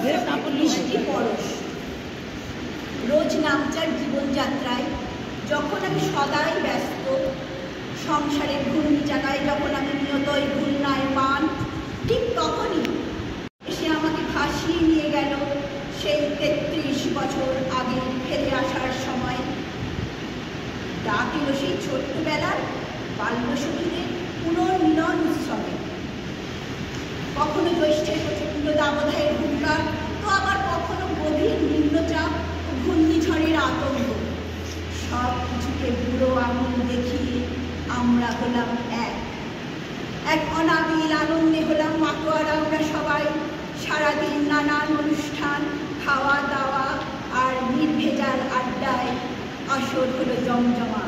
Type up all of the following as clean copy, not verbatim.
বৃষ্টি পরশ। রোজ নামচার জীবনযাত্রায় যখন আমি সদাই ব্যস্ত, সংসারের ঘূর্ণি চাকায় যখন আমি নিয়তই ঘূর্ণায়মান, ঠিক তখনই এসে আমাকে ভাসিয়ে নিয়ে গেল সেই ৩৩ বছর আগে ফেলে আসার সময়। ডাক এলো সেই ছোট্টবেলার বাল্যসখীদের পুনর্মিলন উৎসবে। কখনো জ্যৈষ্ঠের প্রচণ্ড দাবদাহের হুঙ্কার, তো আবার কখনো গভীর নিম্নচাপ ও ঘূর্ণিঝড়ের আতঙ্ক। সব কিছুকে বুড়ো আঙুল দেখিয়ে আমরা হলাম এক অনাবিল আনন্দে হলাম মাতোয়ারা আমরা সবাই। সারাদিন নানান অনুষ্ঠান, খাওয়া দাওয়া আর নির্ভেজাল আড্ডায় আসর হলো জমজমা।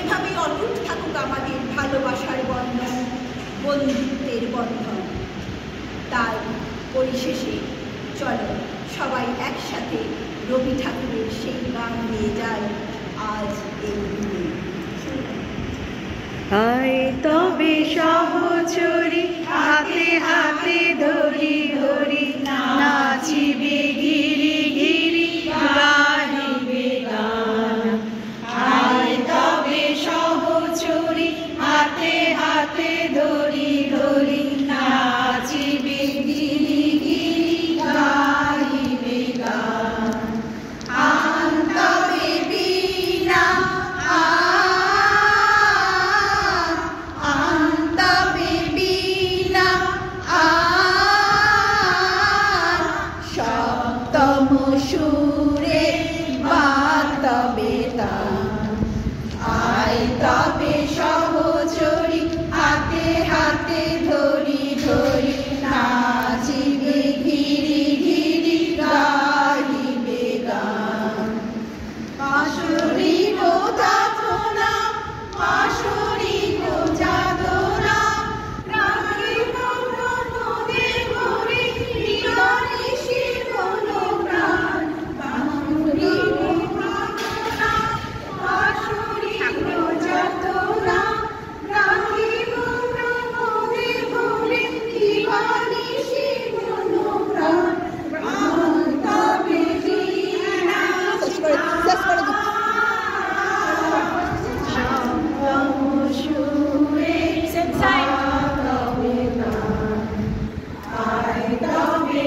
এভাবেই অটুট থাকুক আমাদের ভালোবাসার বন্ধন, বন্ধুত্বের বন্ধন। তাই পরিশেষে চলো সবাই একসাথে রবি ঠাকুরের সেই গান নিয়ে যাই আজ এই দিনে। আয় তবে সহচরী হাতে হাতে ধরি ধরি, নাচিবে গিরি গিরি গাহিবে গান। আয় তবে সহচরী হাতে হাতে ধরি ধরি, নাচিবে গিরি গিরি গাহিবে গান। আন্তবে বীণা সুরে বাতবে তান। আয় তবে সহচরী হাতে হাতে ধরি ধরি, নাচিবে ঘিরি ঘিরি গাহিবে গান। পাশরি গো যাতনা, পাশরি গো যাতনা, রাখিব নদে ঘুরি নিরানিশি কোনো প্রাণ। পাশরি গো যাতনা, পাশরি গো যাতনা, রাখিব নদে ঘুরি নিরানিশি কোনো প্রাণ। তবে বীণা সুরে বাতবে তান। আয় তবে